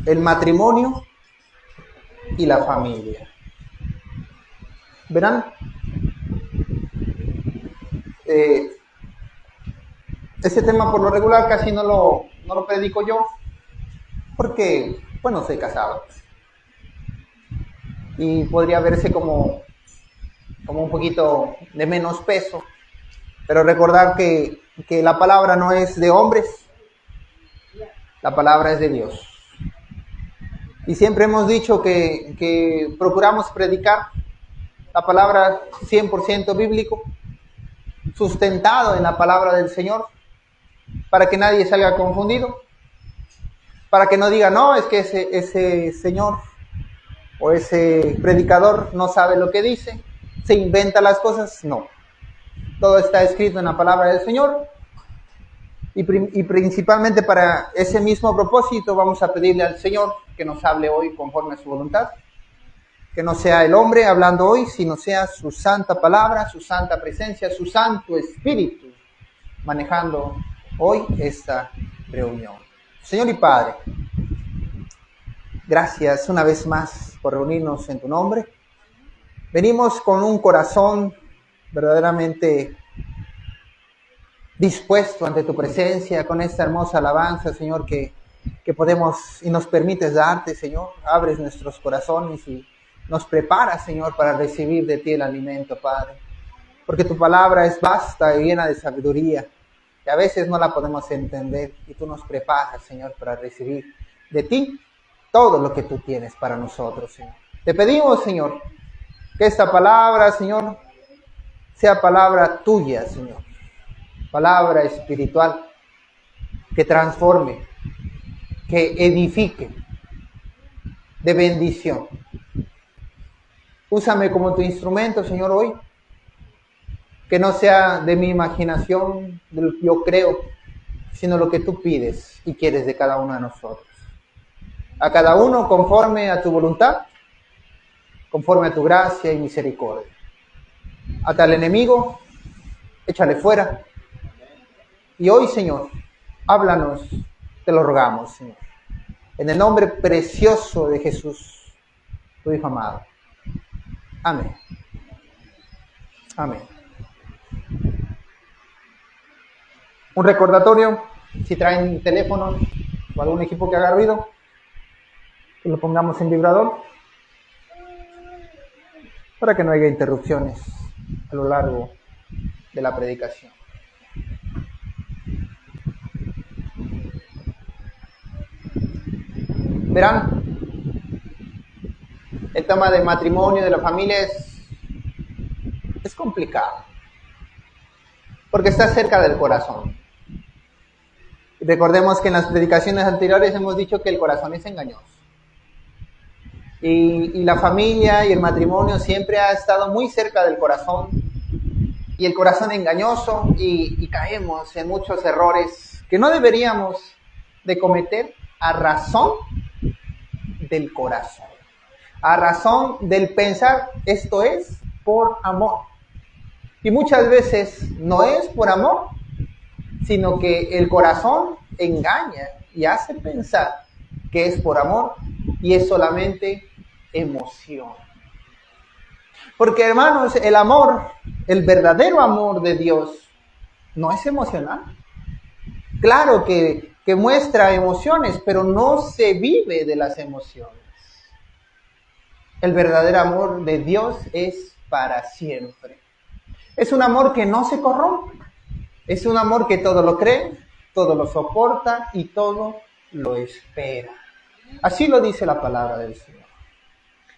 el matrimonio y la familia. Verán, este tema por lo regular casi no lo predico yo, porque, bueno, soy casado. Y podría verse como un poquito de menos peso. Pero recordar que la palabra no es de hombres, la palabra es de Dios. Y siempre hemos dicho que procuramos predicar la palabra 100% bíblico, sustentado en la palabra del Señor, para que nadie salga confundido, para que no diga, no, es que ese señor o ese predicador no sabe lo que dice, se inventa las cosas. No, todo está escrito en la palabra del Señor. Y principalmente para ese mismo propósito vamos a pedirle al Señor que nos hable hoy conforme a su voluntad. Que no sea el hombre hablando hoy, sino sea su santa palabra, su santa presencia, su santo espíritu manejando hoy esta reunión. Señor y Padre, gracias una vez más por reunirnos en tu nombre. Venimos con un corazón verdaderamente dispuesto ante tu presencia, con esta hermosa alabanza, Señor, que podemos y nos permites darte, Señor. Abres nuestros corazones y nos preparas, Señor, para recibir de ti el alimento, Padre. Porque tu palabra es vasta y llena de sabiduría, que a veces no la podemos entender, y tú nos preparas, Señor, para recibir de ti todo lo que tú tienes para nosotros, Señor. Te pedimos, Señor, que esta palabra, Señor, sea palabra tuya, Señor. Palabra espiritual que transforme, que edifique, de bendición. Úsame como tu instrumento, Señor, hoy. Que no sea de mi imaginación, de lo que yo creo, sino lo que tú pides y quieres de cada uno de nosotros. A cada uno conforme a tu voluntad, conforme a tu gracia y misericordia. A tal enemigo, échale fuera. Y hoy, Señor, háblanos, te lo rogamos, Señor. En el nombre precioso de Jesús, tu Hijo amado. Amén. Amén. Un recordatorio, si traen teléfono o algún equipo que haga ruido, que lo pongamos en vibrador, para que no haya interrupciones a lo largo de la predicación. Verán, el tema del matrimonio, de la familia es complicado, porque está cerca del corazón. Recordemos que en las predicaciones anteriores hemos dicho que el corazón es engañoso. Y la familia y el matrimonio siempre ha estado muy cerca del corazón. Y el corazón engañoso, y caemos en muchos errores que no deberíamos de cometer a razón del corazón. A razón del pensar, esto es por amor. Y muchas veces no es por amor, sino que el corazón engaña y hace pensar que es por amor y es solamente emoción. Porque, hermanos, el amor, el verdadero amor de Dios, no es emocional. Claro que muestra emociones, pero no se vive de las emociones. El verdadero amor de Dios es para siempre. Es un amor que no se corrompe. Es un amor que todo lo cree, todo lo soporta y todo lo espera. Así lo dice la palabra del Señor.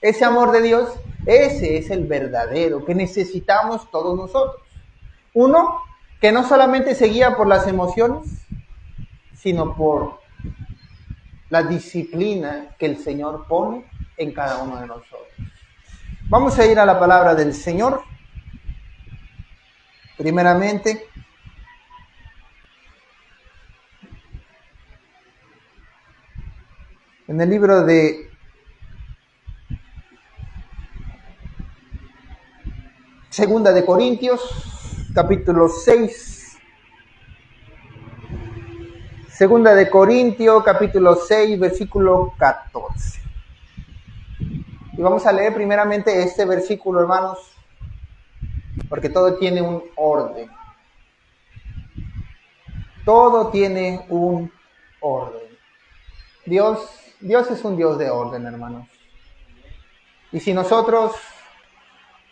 Ese amor de Dios, ese es el verdadero que necesitamos todos nosotros. Uno que no solamente se guía por las emociones, sino por la disciplina que el Señor pone en cada uno de nosotros. Vamos a ir a la palabra del Señor. Primeramente, en el libro de Segunda de Corintios, capítulo 6. Segunda de Corintios, capítulo 6, versículo 14. Y vamos a leer primeramente este versículo, hermanos, porque todo tiene un orden. Todo tiene un orden. Dios es un Dios de orden, hermanos. Y si nosotros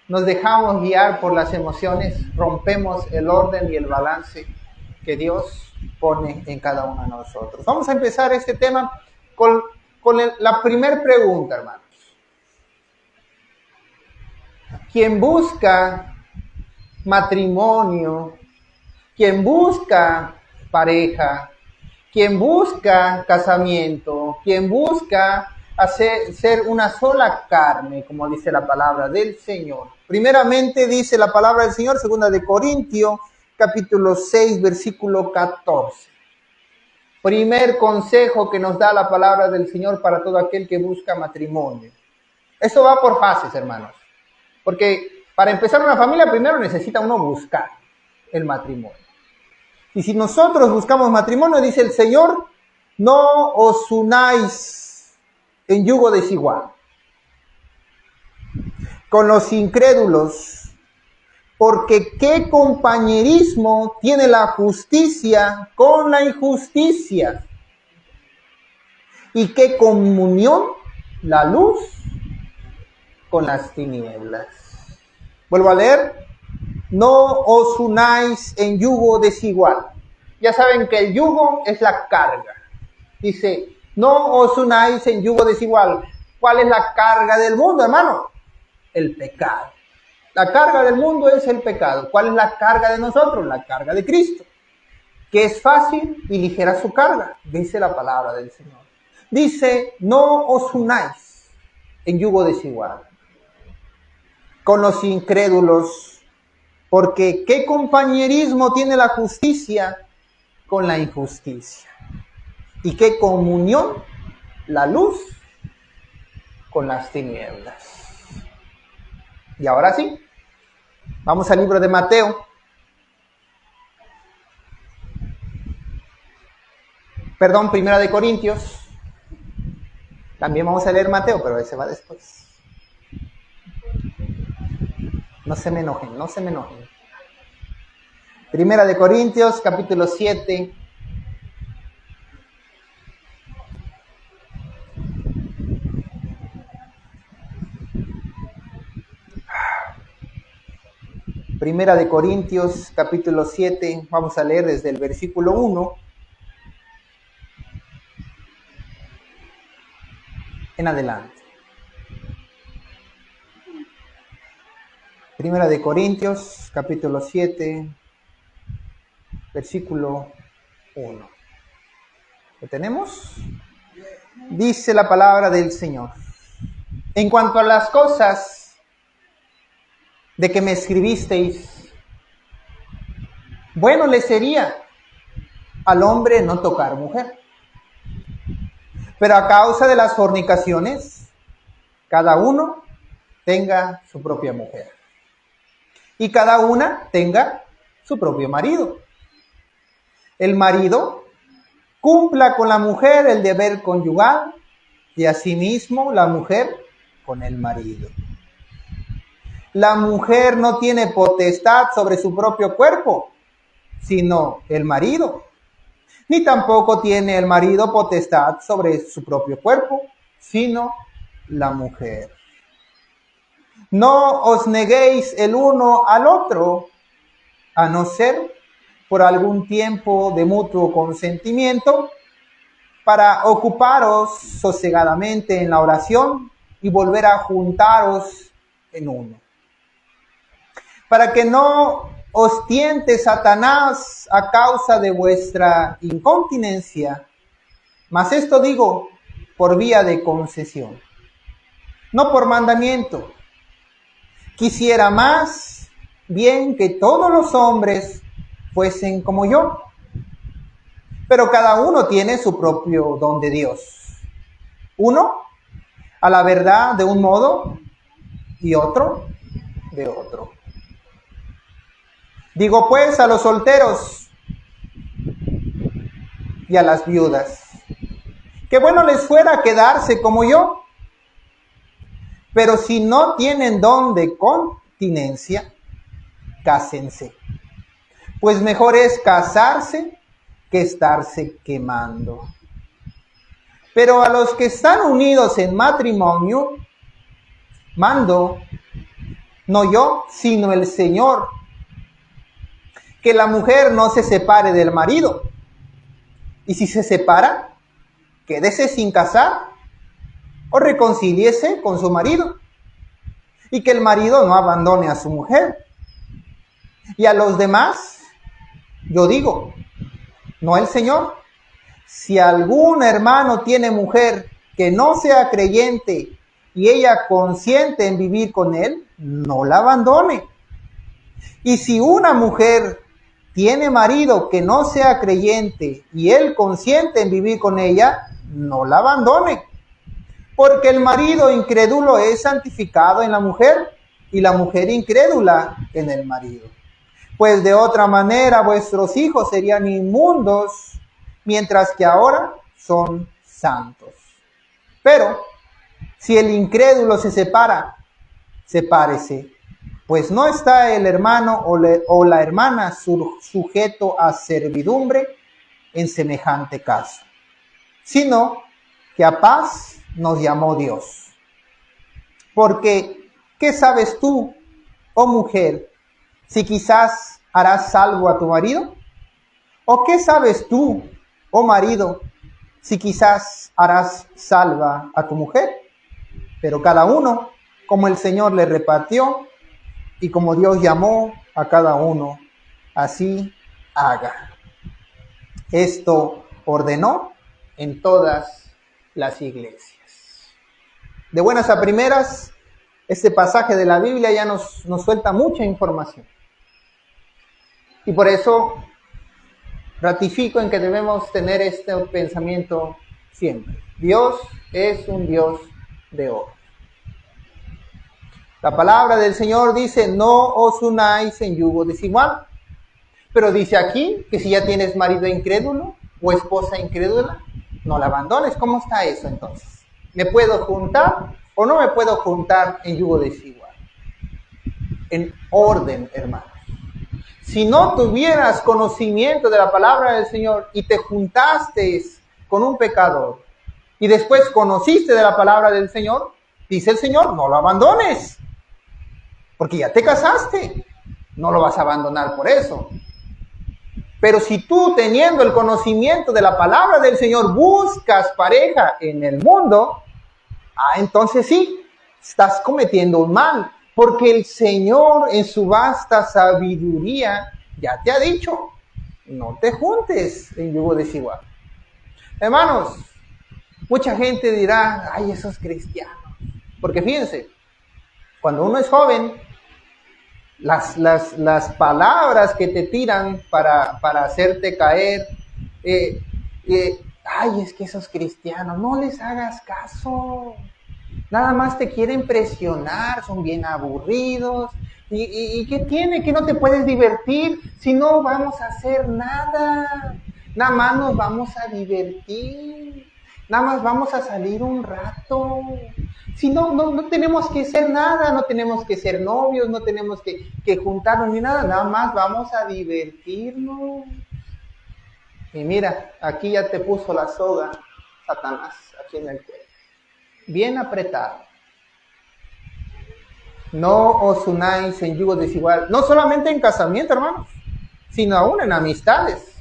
nos dejamos guiar por las emociones, rompemos el orden y el balance que Dios pone en cada uno de nosotros. Vamos a empezar este tema con la primera pregunta, hermanos. Quien busca matrimonio, quien busca pareja, quien busca casamiento, quien busca ser una sola carne, como dice la palabra del Señor. Primeramente dice la palabra del Señor, segunda de Corintios, capítulo 6, versículo 14. Primer consejo que nos da la palabra del Señor para todo aquel que busca matrimonio. Eso va por fases, hermanos. Porque para empezar una familia primero necesita uno buscar el matrimonio. Y si nosotros buscamos matrimonio, dice el Señor, no os unáis en yugo desigual con los incrédulos, porque qué compañerismo tiene la justicia con la injusticia, y qué comunión la luz con las tinieblas. Vuelvo a leer. No os unáis en yugo desigual. Ya saben que el yugo es la carga. Dice, no os unáis en yugo desigual. ¿Cuál es la carga del mundo, hermano? El pecado. La carga del mundo es el pecado. ¿Cuál es la carga de nosotros? La carga de Cristo. Que es fácil y ligera su carga, dice la palabra del Señor. Dice, no os unáis en yugo desigual con los incrédulos, porque ¿qué compañerismo tiene la justicia con la injusticia? ¿Y qué comunión la luz con las tinieblas? Y ahora sí, vamos al libro de Mateo. Perdón, Primera de Corintios. También vamos a leer Mateo, pero ese va después. No se me enojen, no se me enojen. Primera de Corintios, capítulo 7. Primera de Corintios, capítulo 7. Vamos a leer desde el versículo 1 en adelante. Primera de Corintios, capítulo 7, versículo 1. ¿Lo tenemos? Dice la palabra del Señor. En cuanto a las cosas de que me escribisteis, bueno le sería al hombre no tocar mujer. Pero a causa de las fornicaciones, cada uno tenga su propia mujer. Y cada una tenga su propio marido. El marido cumpla con la mujer el deber conyugal y asimismo la mujer con el marido. La mujer no tiene potestad sobre su propio cuerpo, sino el marido. Ni tampoco tiene el marido potestad sobre su propio cuerpo, sino la mujer. No os neguéis el uno al otro, a no ser por algún tiempo de mutuo consentimiento, para ocuparos sosegadamente en la oración y volver a juntaros en uno. Para que no os tiente Satanás a causa de vuestra incontinencia, mas esto digo por vía de concesión, no por mandamiento. Quisiera más bien que todos los hombres fuesen como yo, pero cada uno tiene su propio don de Dios. Uno a la verdad de un modo y otro de otro. Digo pues a los solteros, y a las viudas. Qué bueno les fuera quedarse como yo, pero si no tienen don de continencia, cásense. Pues mejor es casarse que estarse quemando. Pero a los que están unidos en matrimonio, mando, no yo, sino el Señor, que la mujer no se separe del marido. Y si se separa, quédese sin casar o reconcíliese con su marido. Y que el marido no abandone a su mujer. Y a los demás, yo digo, no el Señor, si algún hermano tiene mujer que no sea creyente y ella consiente en vivir con él, no la abandone. Y si una mujer tiene marido que no sea creyente y él consiente en vivir con ella, no la abandone. Porque el marido incrédulo es santificado en la mujer y la mujer incrédula en el marido. Pues de otra manera vuestros hijos serían inmundos, mientras que ahora son santos. Pero si el incrédulo se separa, sepárese, pues no está el hermano o la hermana sujeto a servidumbre en semejante caso, sino que a paz nos llamó Dios. Porque, ¿qué sabes tú, oh mujer, si quizás harás salvo a tu marido? ¿O qué sabes tú, oh marido, si quizás harás salva a tu mujer? Pero cada uno, como el Señor le repartió, y como Dios llamó a cada uno, así haga. Esto ordenó en todas las iglesias. De buenas a primeras, este pasaje de la Biblia ya nos suelta mucha información. Y por eso ratifico en que debemos tener este pensamiento siempre. Dios es un Dios de oro. La palabra del Señor dice, no os unáis en yugo desigual. Pero dice aquí que si ya tienes marido incrédulo o esposa incrédula, no la abandones. ¿Cómo está eso entonces? ¿Me puedo juntar o no me puedo juntar en yugo desigual? En orden, hermanos. Si no tuvieras conocimiento de la palabra del Señor y te juntaste con un pecador y después conociste de la palabra del Señor, dice el Señor, no lo abandones. Porque ya te casaste, no lo vas a abandonar por eso. Pero si tú, teniendo el conocimiento de la palabra del Señor, buscas pareja en el mundo, entonces sí, estás cometiendo un mal. Porque el Señor en su vasta sabiduría ya te ha dicho, no te juntes en yugo desigual. Hermanos, mucha gente dirá, ay, esos cristianos. Porque fíjense, cuando uno es joven, las palabras que te tiran para hacerte caer, ay, es que esos cristianos, no les hagas caso. Nada más te quieren presionar, son bien aburridos. ¿Y qué tiene? ¿Que no te puedes divertir? Si no vamos a hacer nada. Nada más nos vamos a divertir. Nada más vamos a salir un rato. Si no tenemos que hacer nada, no tenemos que ser novios, no tenemos que juntarnos ni nada. Nada más vamos a divertirnos. Y mira, aquí ya te puso la soga, Satanás, aquí en el cuello. Bien apretado. No os unáis en yugo desigual, no solamente en casamiento, hermanos, sino aún en amistades,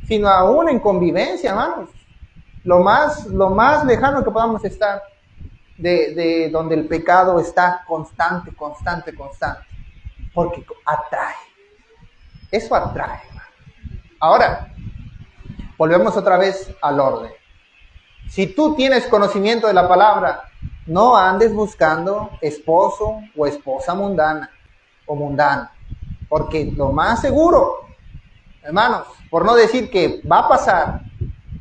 sino aún en convivencia, hermanos. Lo más lejano que podamos estar de donde el pecado está constante, porque atrae. Eso atrae, hermano. Ahora, volvemos otra vez al orden. Si tú tienes conocimiento de la palabra, no andes buscando esposo o esposa mundana o mundana. Porque lo más seguro, hermanos, por no decir que va a pasar,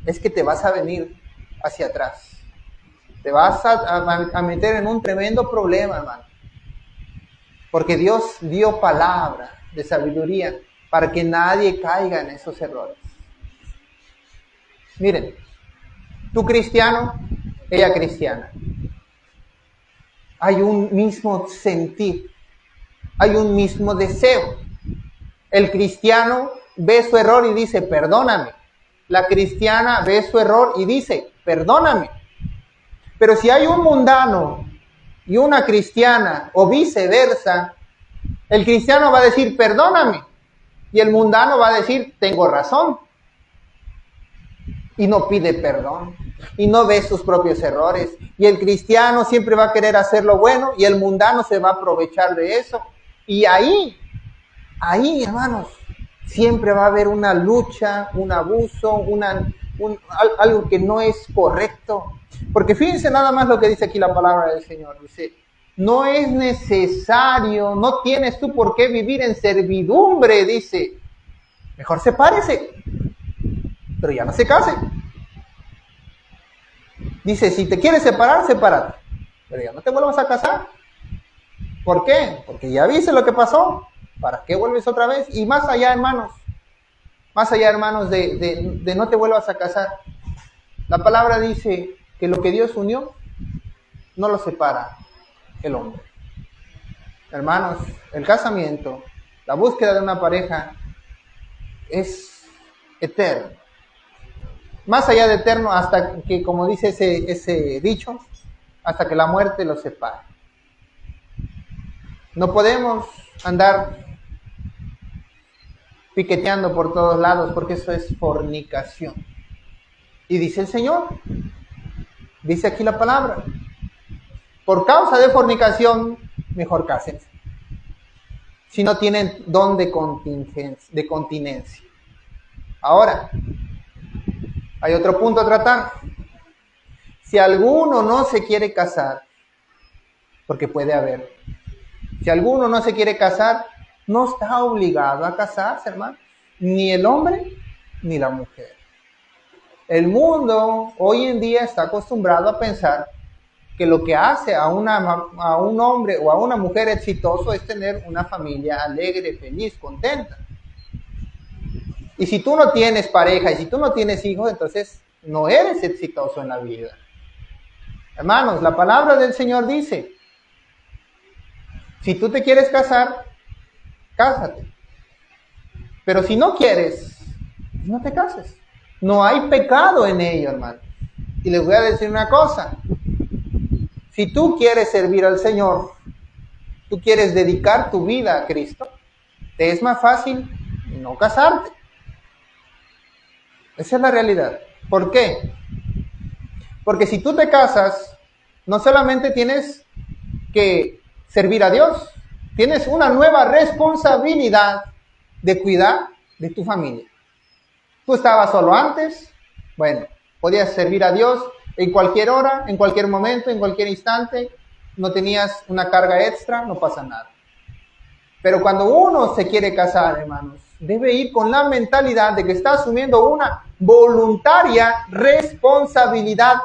es que te vas a venir hacia atrás. Te vas a meter en un tremendo problema, hermano. Porque Dios dio palabra de sabiduría para que nadie caiga en esos errores. Miren, tú cristiano, ella cristiana. Hay un mismo sentir, hay un mismo deseo. El cristiano ve su error y dice, perdóname. La cristiana ve su error y dice, perdóname. Pero si hay un mundano y una cristiana, o viceversa, el cristiano va a decir, perdóname. Y el mundano va a decir, tengo razón. Y no pide perdón. Y no ve sus propios errores. Y el cristiano siempre va a querer hacer lo bueno y el mundano se va a aprovechar de eso. Y ahí, hermanos, siempre va a haber una lucha, un abuso, algo que no es correcto. Porque fíjense nada más lo que dice aquí la palabra del Señor. Dice, no es necesario, no tienes tú por qué vivir en servidumbre, dice. Mejor sepárese, pero ya no se case. Dice, si te quieres separar, sepárate, pero ya no te vuelvas a casar. ¿Por qué? Porque ya viste lo que pasó. ¿Para qué vuelves otra vez? Y más allá, hermanos, de no te vuelvas a casar. La palabra dice que lo que Dios unió, no lo separa el hombre. Hermanos, el casamiento, la búsqueda de una pareja, es eterno. Más allá de eterno, hasta que, como dice ese dicho, hasta que la muerte los separe. No podemos andar piqueteando por todos lados, porque eso es fornicación. Y dice el Señor, dice aquí la palabra, por causa de fornicación, mejor cásense. Si no tienen don de continencia. Ahora, hay otro punto a tratar. Si alguno no se quiere casar, porque puede haber, si alguno no se quiere casar, no está obligado a casarse, hermano. Ni el hombre, ni la mujer. El mundo hoy en día está acostumbrado a pensar que lo que hace a un hombre o a una mujer exitoso es tener una familia alegre, feliz, contenta. Y si tú no tienes pareja y si tú no tienes hijos, entonces no eres exitoso en la vida. Hermanos, la palabra del Señor dice, si tú te quieres casar, cásate. Pero si no quieres, no te cases. No hay pecado en ello, hermano. Y les voy a decir una cosa. Si tú quieres servir al Señor, tú quieres dedicar tu vida a Cristo, te es más fácil no casarte. Esa es la realidad. ¿Por qué? Porque si tú te casas, no solamente tienes que servir a Dios, tienes una nueva responsabilidad de cuidar de tu familia. Tú estabas solo antes, bueno, podías servir a Dios en cualquier hora, en cualquier momento, en cualquier instante, no tenías una carga extra, no pasa nada. Pero cuando uno se quiere casar, hermanos, debe ir con la mentalidad de que está asumiendo una voluntaria responsabilidad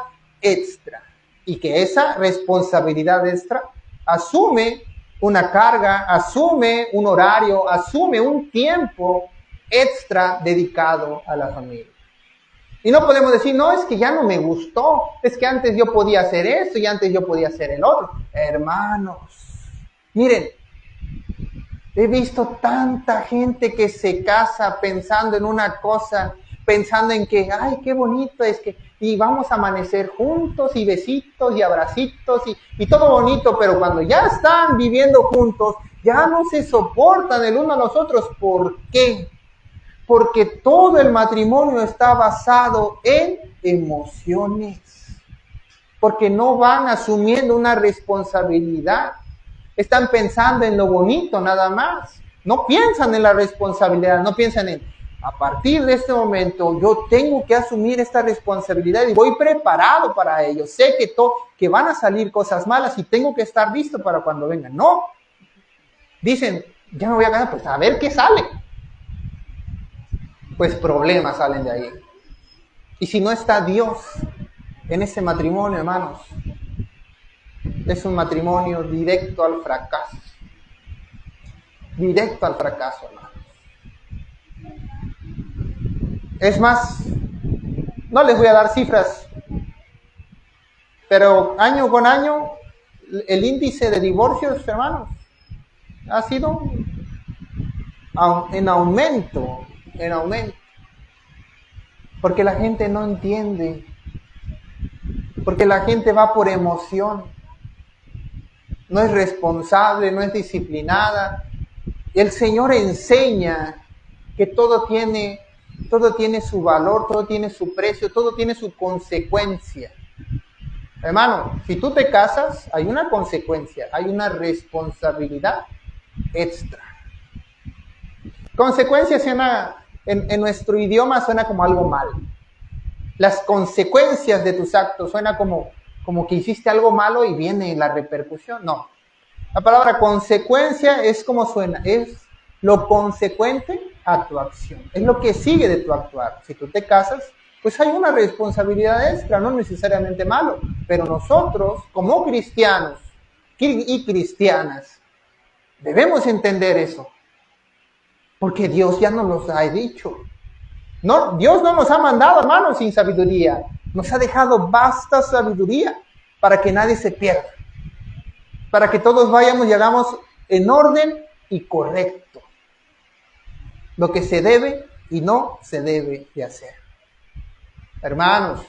extra. Y que esa responsabilidad extra asume una carga, asume un horario, asume un tiempo extra dedicado a la familia. Y no podemos decir, no, es que ya no me gustó, es que antes yo podía hacer esto y antes yo podía hacer el otro. Hermanos, miren, he visto tanta gente que se casa pensando en una cosa, pensando en que, ay, qué bonito es que, y vamos a amanecer juntos, y besitos, y abracitos, y todo bonito, pero cuando ya están viviendo juntos, ya no se soportan el uno a los otros. ¿Por qué? Porque todo el matrimonio está basado en emociones. Porque no van asumiendo una responsabilidad. Están pensando en lo bonito nada más. No piensan en la responsabilidad, no piensan en, a partir de este momento yo tengo que asumir esta responsabilidad y voy preparado para ello. Sé que van a salir cosas malas y tengo que estar listo para cuando vengan. No. Dicen, ya me voy a casar, pues a ver qué sale. Pues problemas salen de ahí. Y si no está Dios en ese matrimonio, hermanos, es un matrimonio directo al fracaso. Directo al fracaso, hermanos. Es más, No les voy a dar cifras, pero año con año el índice de divorcios, hermanos, ha sido en aumento, porque la gente no entiende, porque la gente va por emoción, no es responsable, no es disciplinada. El Señor enseña que todo tiene su valor, todo tiene su precio, todo tiene su consecuencia. Hermano, si tú te casas, hay una consecuencia, hay una responsabilidad extra. Consecuencia suena, en nuestro idioma suena como algo malo. Las consecuencias de tus actos suena como que hiciste algo malo y viene la repercusión. No. La palabra consecuencia es como suena, es lo consecuente a tu acción. Es lo que sigue de tu actuar. Si tú te casas, pues hay una responsabilidad extra, no necesariamente malo. Pero nosotros, como cristianos y cristianas, debemos entender eso. Porque Dios ya nos los ha dicho. No, Dios no nos ha mandado, hermanos, sin sabiduría. Nos ha dejado vasta sabiduría para que nadie se pierda. Para que todos vayamos y hagamos en orden y correcto lo que se debe y no se debe de hacer. Hermanos,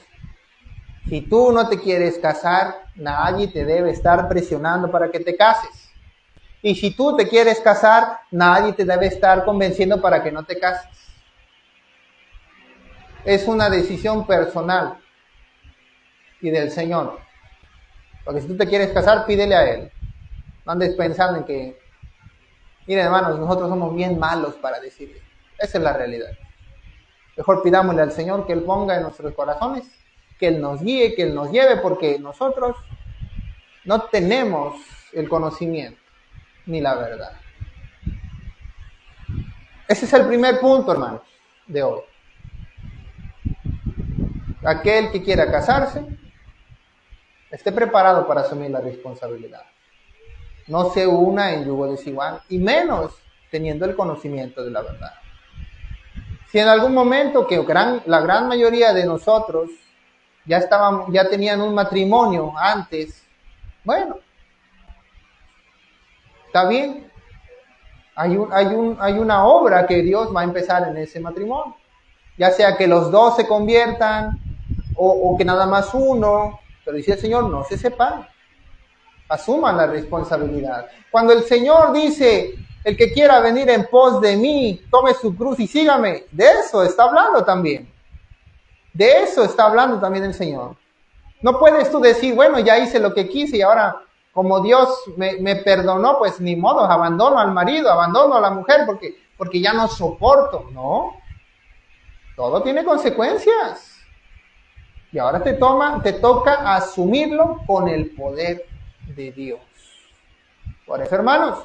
si tú no te quieres casar, nadie te debe estar presionando para que te cases. Y si tú te quieres casar, nadie te debe estar convenciendo para que no te cases. Es una decisión personal y del Señor. Porque si tú te quieres casar, pídele a Él. No andes pensando en que, miren hermanos, nosotros somos bien malos para decidir. Esa es la realidad. Mejor pidámosle al Señor que Él ponga en nuestros corazones, que Él nos guíe, que Él nos lleve, porque nosotros no tenemos el conocimiento ni la verdad. Ese es el primer punto, hermanos, de hoy. Aquel que quiera casarse, esté preparado para asumir la responsabilidad. No se una en yugo desigual, y menos teniendo el conocimiento de la verdad. Si en algún momento, que la gran mayoría de nosotros ya tenían un matrimonio antes, bueno, está bien. Hay una obra que Dios va a empezar en ese matrimonio. Ya sea que los dos se conviertan o que nada más uno, pero dice el Señor, no se separen. Asuman la responsabilidad. Cuando el Señor dice, el que quiera venir en pos de mí, tome su cruz y sígame, de eso está hablando también. De eso está hablando también el Señor. No puedes tú decir, bueno, ya hice lo que quise y ahora como Dios me perdonó, pues ni modo, abandono al marido, abandono a la mujer porque ya no soporto. No, todo tiene consecuencias. Y ahora te toca asumirlo con el poder de Dios. Por eso, hermanos,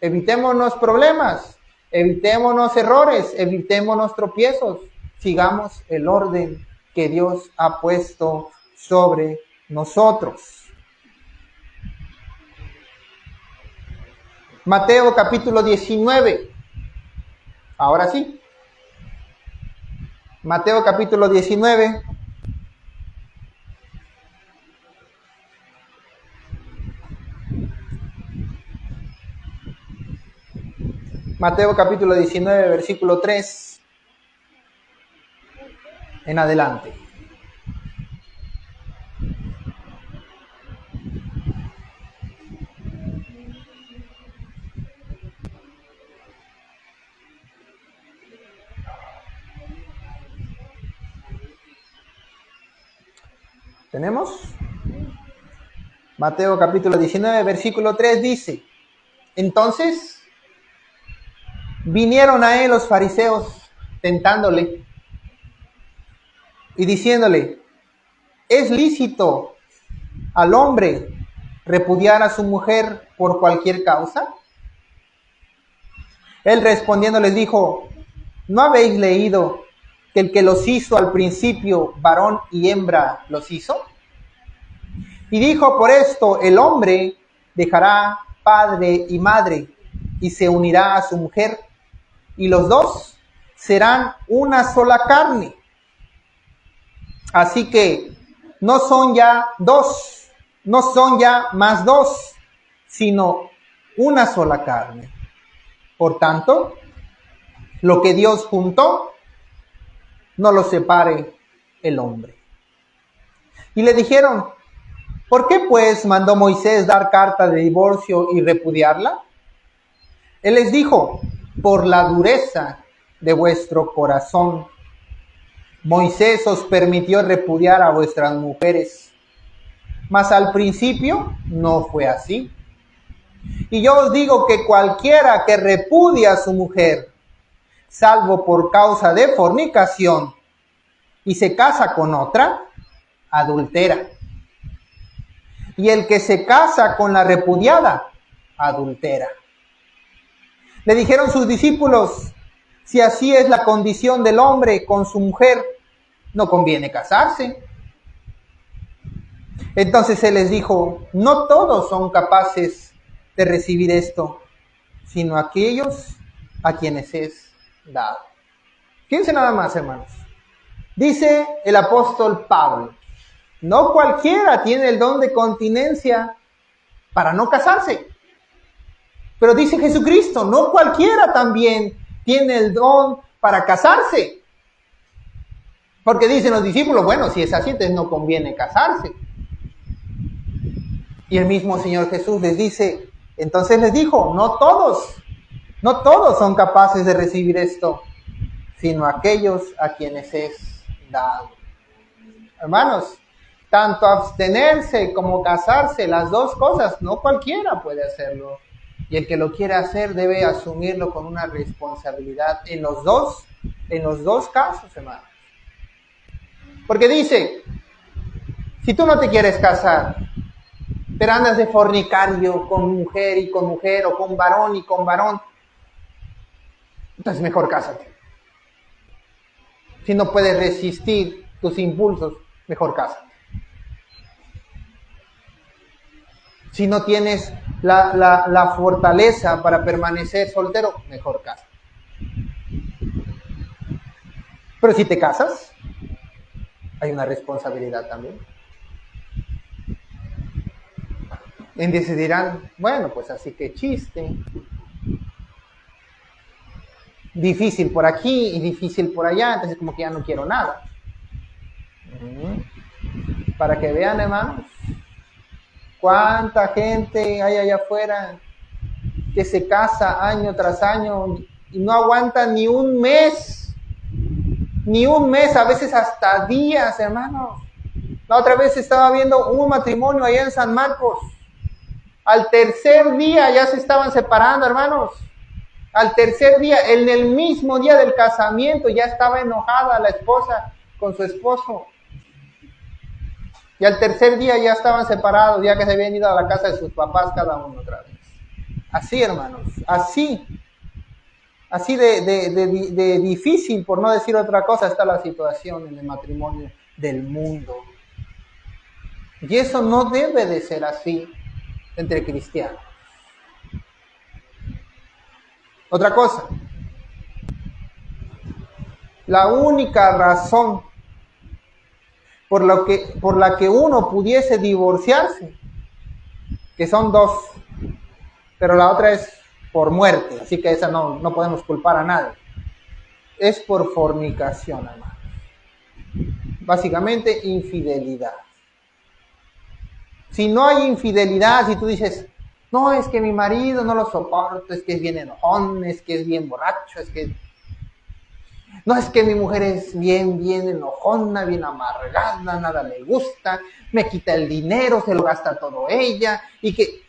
evitémonos problemas, evitémonos errores, evitémonos tropiezos. Sigamos el orden que Dios ha puesto sobre nosotros. Mateo capítulo 19. Ahora sí. Mateo capítulo 19. Mateo capítulo 19, versículo 3 en adelante. ¿Tenemos? Mateo capítulo 19, versículo 3 dice, entonces vinieron a él los fariseos tentándole y diciéndole, ¿es lícito al hombre repudiar a su mujer por cualquier causa? Él respondiendo les dijo, ¿no habéis leído que el que los hizo al principio, varón y hembra, los hizo? Y dijo, por esto el hombre dejará padre y madre y se unirá a su mujer, y los dos serán una sola carne. Así que no son ya dos, no son ya más dos, sino una sola carne. Por tanto, lo que Dios juntó, no lo separe el hombre. Y le dijeron, ¿por qué pues mandó Moisés dar carta de divorcio y repudiarla? Él les dijo, por la dureza de vuestro corazón. Moisés os permitió repudiar a vuestras mujeres, mas al principio no fue así. Y yo os digo que cualquiera que repudia a su mujer, salvo por causa de fornicación, y se casa con otra, adultera. Y el que se casa con la repudiada, adultera. Le dijeron sus discípulos, si así es la condición del hombre con su mujer, no conviene casarse. Entonces él les dijo, no todos son capaces de recibir esto, sino aquellos a quienes es dado. Fíjense nada más, hermanos. Dice el apóstol Pablo, no cualquiera tiene el don de continencia para no casarse. Pero dice Jesucristo, no cualquiera también tiene el don para casarse. Porque dicen los discípulos, bueno, si es así, entonces no conviene casarse. Y el mismo Señor Jesús les dice, entonces les dijo, no todos son capaces de recibir esto, sino aquellos a quienes es dado. Hermanos, tanto abstenerse como casarse, las dos cosas, no cualquiera puede hacerlo. Y el que lo quiere hacer debe asumirlo con una responsabilidad en los dos casos, hermanos. Porque dice, si tú no te quieres casar, pero andas de fornicario con mujer y con mujer, o con varón y con varón, entonces mejor cásate. Si no puedes resistir tus impulsos, mejor cásate. Si no tienes la fortaleza para permanecer soltero, mejor cásate. Pero si te casas, hay una responsabilidad también. Y decidirán, bueno, pues así que chiste. Difícil por aquí y difícil por allá, entonces como que ya no quiero nada. Para que vean, hermanos, cuánta gente hay allá afuera que se casa año tras año y no aguanta ni un mes, a veces hasta días, hermanos. La otra vez estaba viendo un matrimonio allá en San Marcos. Al tercer día ya se estaban separando, hermanos. Al tercer día, en el mismo día del casamiento, ya estaba enojada la esposa con su esposo. Y al tercer día ya estaban separados, ya que se habían ido a la casa de sus papás cada uno otra vez. Así, hermanos, así de difícil, por no decir otra cosa, está la situación en el matrimonio del mundo. Y eso no debe de ser así entre cristianos. Otra cosa, la única razón por la que uno pudiese divorciarse, que son dos, pero la otra es por muerte, así que esa no podemos culpar a nadie, es por fornicación, hermano. Básicamente infidelidad. Si no hay infidelidad, si tú dices, no, es que mi marido no lo soporto, es que es bien enojón, es que es bien borracho, no, es que mi mujer es bien enojona, bien amargada, nada le gusta, me quita el dinero, se lo gasta todo ella, y que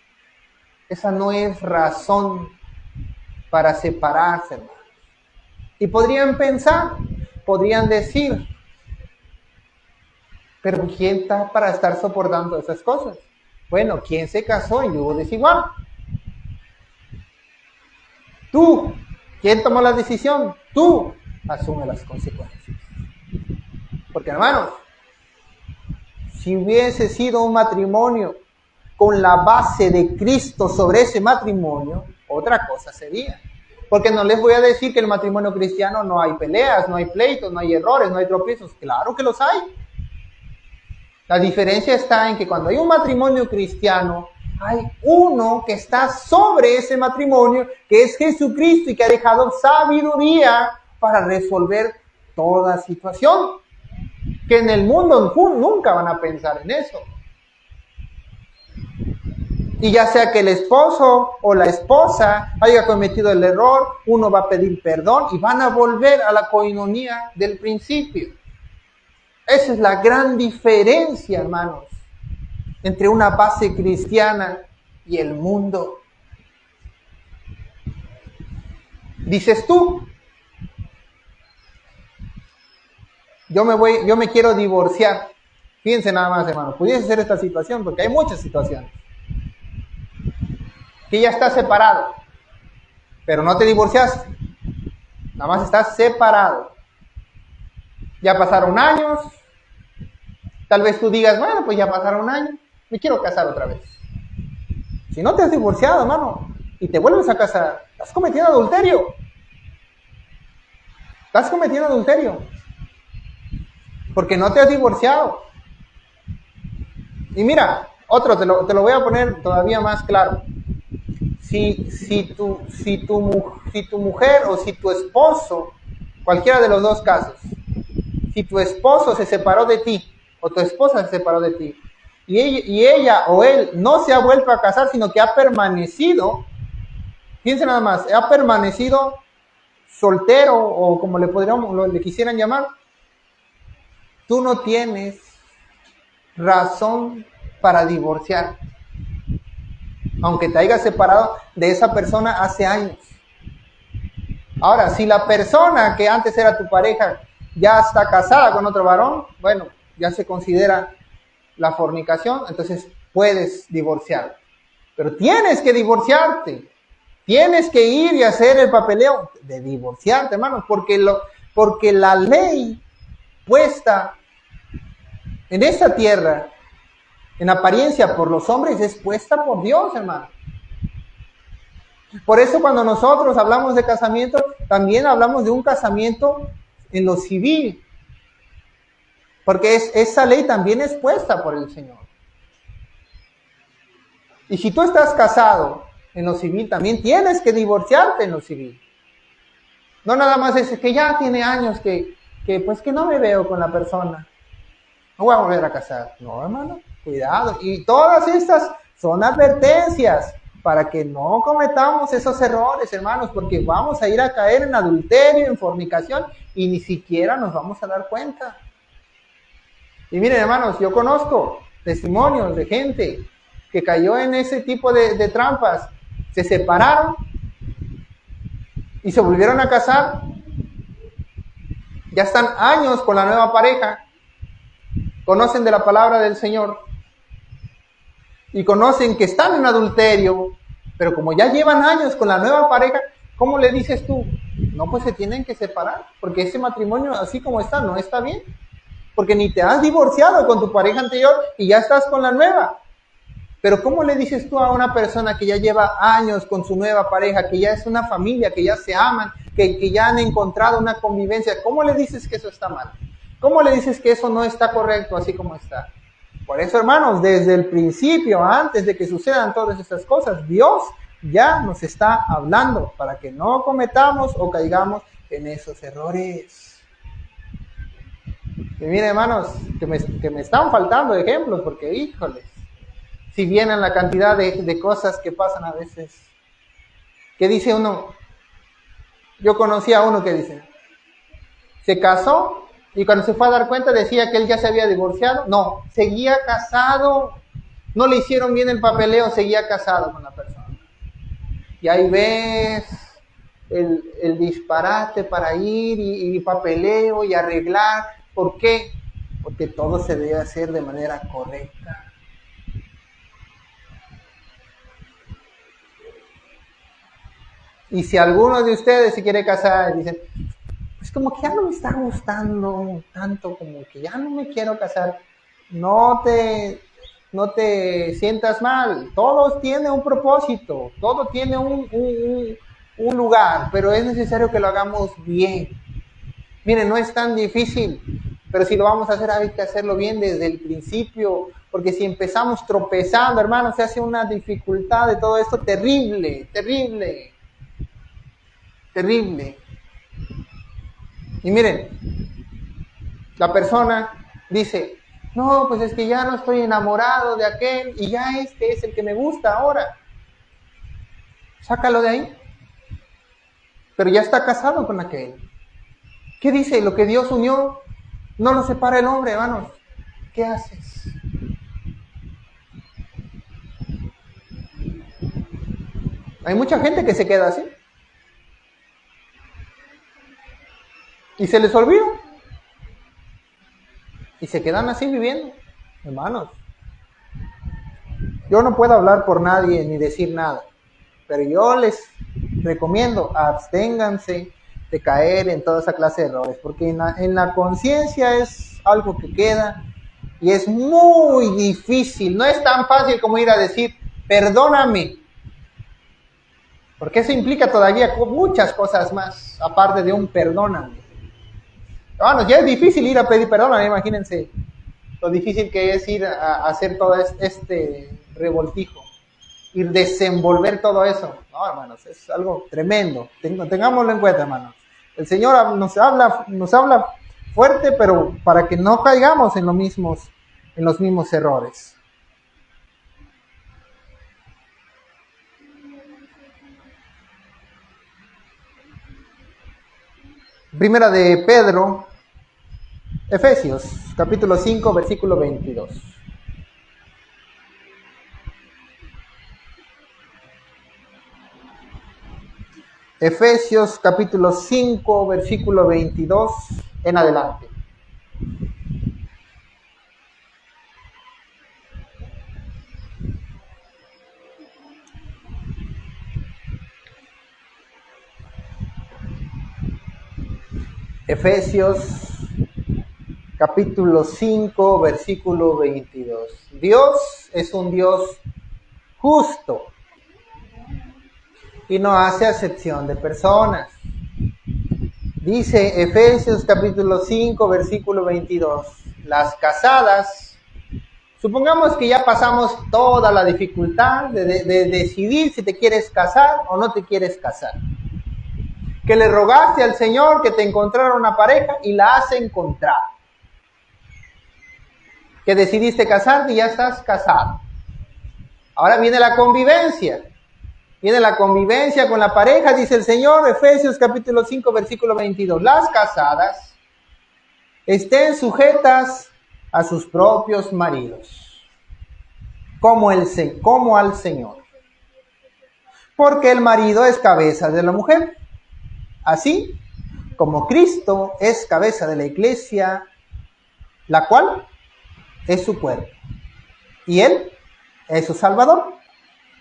esa no es razón para separarse, hermano. Y podrían decir, pero ¿quién está para estar soportando esas cosas? Bueno, ¿quién se casó en yugo desigual? Tú. ¿Quién tomó la decisión? Tú. Asume las consecuencias. Porque, hermanos, si hubiese sido un matrimonio con la base de Cristo sobre ese matrimonio, otra cosa sería. Porque no les voy a decir que en el matrimonio cristiano no hay peleas, no hay pleitos, no hay errores, no hay tropiezos. Claro que los hay. La diferencia está en que cuando hay un matrimonio cristiano, hay uno que está sobre ese matrimonio, que es Jesucristo y que ha dejado sabiduría para resolver toda situación. Que en el mundo nunca van a pensar en eso. Y ya sea que el esposo o la esposa haya cometido el error, uno va a pedir perdón y van a volver a la coinonía del principio. Esa es la gran diferencia, hermanos, entre una base cristiana y el mundo. Dices tú, yo me quiero divorciar. Fíjense nada más, hermanos, pudiese ser esta situación, porque hay muchas situaciones. Que ya estás separado, pero no te divorciaste, nada más estás separado. Ya pasaron años, tal vez tú digas, bueno, pues ya pasaron años, me quiero casar otra vez. Si no te has divorciado, hermano, y te vuelves a casar, estás cometiendo adulterio. Estás cometiendo adulterio, porque no te has divorciado. Y mira, otro, te lo voy a poner todavía más claro. Si tu mujer o si tu esposo, cualquiera de los dos casos, si tu esposo se separó de ti o tu esposa se separó de ti y ella o él no se ha vuelto a casar, sino que ha permanecido, fíjense nada más, ha permanecido soltero o como le quisieran llamar, tú no tienes razón para divorciar. Aunque te hayas separado de esa persona hace años. Ahora, si la persona que antes era tu pareja ya está casada con otro varón, bueno, ya se considera la fornicación, entonces puedes divorciar. Pero tienes que divorciarte. Tienes que ir y hacer el papeleo de divorciarte, hermanos, porque la ley puesta en esta tierra, en apariencia por los hombres, es puesta por Dios, hermano. Por eso cuando nosotros hablamos de casamiento, también hablamos de un casamiento en lo civil. Porque esa ley también es puesta por el Señor. Y si tú estás casado en lo civil, también tienes que divorciarte en lo civil. No nada más es que ya tiene años que no me veo con la persona. No voy a volver a casar. No, hermano, cuidado. Y todas estas son advertencias para que no cometamos esos errores, hermanos, porque vamos a ir a caer en adulterio, en fornicación, y ni siquiera nos vamos a dar cuenta. Y miren, hermanos, yo conozco testimonios de gente que cayó en ese tipo de trampas, se separaron y se volvieron a casar, ya están años con la nueva pareja, conocen de la palabra del Señor y conocen que están en adulterio, pero como ya llevan años con la nueva pareja, ¿cómo le dices tú? No, pues se tienen que separar, porque ese matrimonio así como está, no está bien, porque ni te has divorciado con tu pareja anterior y ya estás con la nueva. Pero ¿cómo le dices tú a una persona que ya lleva años con su nueva pareja, que ya es una familia, que ya se aman, que ya han encontrado una convivencia? ¿Cómo le dices que eso está mal? ¿Cómo le dices que eso no está correcto así como está? Por eso, hermanos, desde el principio, antes de que sucedan todas estas cosas, Dios ya nos está hablando para que no cometamos o caigamos en esos errores. Y miren, hermanos, que me están faltando ejemplos, porque, híjoles, si vienen la cantidad de cosas que pasan a veces, que dice uno, yo conocí a uno que dice, se casó y cuando se fue a dar cuenta decía que él ya se había divorciado. No, seguía casado, no le hicieron bien el papeleo, seguía casado con la persona. Y ahí ves el disparate para ir y papeleo y arreglar. ¿Por qué? Porque todo se debe hacer de manera correcta. Y si alguno de ustedes se quiere casar y dicen, pues como que ya no me está gustando tanto, como que ya no me quiero casar, no te sientas mal. Todo tiene un propósito, todo tiene un lugar, pero es necesario que lo hagamos bien. Miren, no es tan difícil. Pero si lo vamos a hacer, hay que hacerlo bien desde el principio, porque si empezamos tropezando, hermanos, se hace una dificultad de todo esto terrible, terrible, terrible. Y miren, la persona dice, no, pues es que ya no estoy enamorado de aquel y ya este es el que me gusta ahora. Sácalo de ahí. Pero ya está casado con aquel. ¿Qué dice? Lo que Dios unió, no lo separa el hombre, hermanos. ¿Qué haces? Hay mucha gente que se queda así. Y se les olvida. Y se quedan así viviendo. Hermanos, yo no puedo hablar por nadie ni decir nada. Pero yo les recomiendo, absténganse de caer en toda esa clase de errores. Porque en la conciencia es algo que queda. Y es muy difícil. No es tan fácil como ir a decir, perdóname. Porque eso implica todavía muchas cosas más, aparte de un perdóname. Bueno, ya es difícil ir a pedir perdón, imagínense lo difícil que es ir a hacer todo este revoltijo, ir desenvolver todo eso. No, hermanos, es algo tremendo. Tengámoslo en cuenta, hermanos. El Señor nos habla fuerte, pero para que no caigamos en los mismos errores. Primera de Pedro, Efesios, capítulo 5, versículo 22. Efesios, capítulo 5, versículo 22 en adelante. Efesios capítulo 5, versículo 22. Dios es un Dios justo y no hace acepción de personas. Dice Efesios capítulo 5, versículo 22. Las casadas, supongamos que ya pasamos toda la dificultad de decidir si te quieres casar o no te quieres casar. Que le rogaste al Señor que te encontrara una pareja y la has encontrado. Que decidiste casarte y ya estás casado. Ahora viene la convivencia. Viene la convivencia con la pareja, dice el Señor, Efesios capítulo 5, versículo 22. Las casadas estén sujetas a sus propios maridos, como al Señor. Porque el marido es cabeza de la mujer. Así como Cristo es cabeza de la iglesia, la cual es su cuerpo, y Él es su Salvador.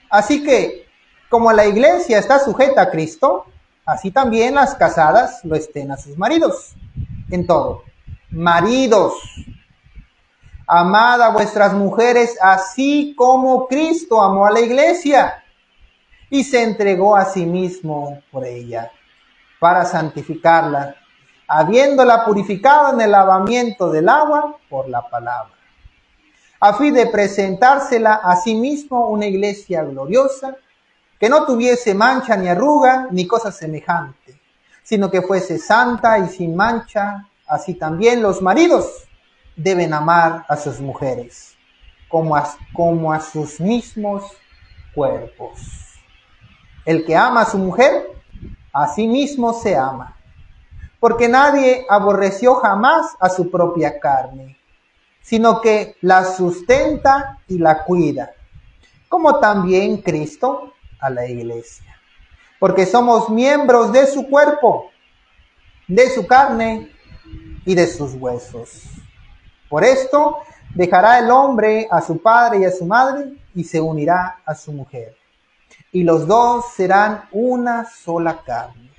Así que, como la iglesia está sujeta a Cristo, así también las casadas lo estén a sus maridos, en todo. Maridos, amad a vuestras mujeres, así como Cristo amó a la iglesia, y se entregó a sí mismo por ella, para santificarla, habiéndola purificado en el lavamiento del agua por la palabra, a fin de presentársela a sí mismo una iglesia gloriosa, que no tuviese mancha ni arruga ni cosa semejante, sino que fuese santa y sin mancha. Así también los maridos deben amar a sus mujeres, como a sus mismos cuerpos. El que ama a su mujer, a sí mismo se ama, porque nadie aborreció jamás a su propia carne, sino que la sustenta y la cuida, como también Cristo a la iglesia, porque somos miembros de su cuerpo, de su carne y de sus huesos. Por esto dejará el hombre a su padre y a su madre y se unirá a su mujer, y los dos serán una sola carne.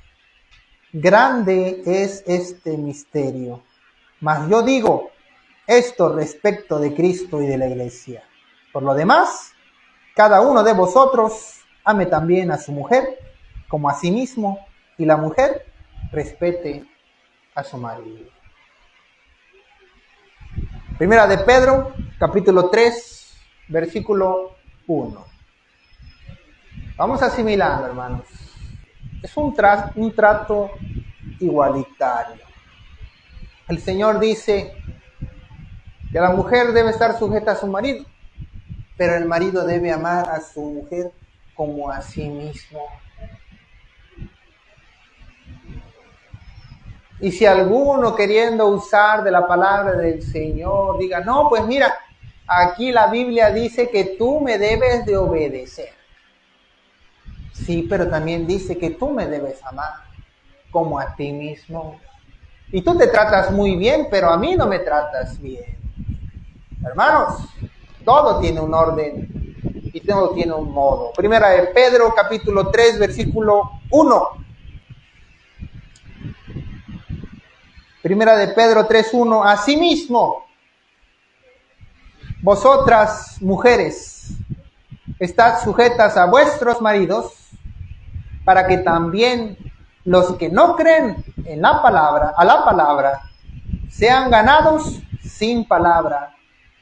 Grande es este misterio, mas yo digo esto respecto de Cristo y de la iglesia. Por lo demás, cada uno de vosotros ame también a su mujer como a sí mismo, y la mujer respete a su marido. Primera de Pedro, capítulo 3, versículo 1. Vamos asimilando, hermanos. Es un trato igualitario. El Señor dice que la mujer debe estar sujeta a su marido, pero el marido debe amar a su mujer como a sí mismo. Y si alguno queriendo usar de la palabra del Señor diga, no, pues mira, aquí la Biblia dice que tú me debes de obedecer. Sí, pero también dice que tú me debes amar como a ti mismo. Y tú te tratas muy bien, pero a mí no me tratas bien. Hermanos, todo tiene un orden y todo tiene un modo. Primera de Pedro, capítulo 3, versículo 1. Primera de Pedro 3:1, asimismo, vosotras mujeres, estad sujetas a vuestros maridos, para que también los que no creen en la palabra, a la palabra, sean ganados sin palabra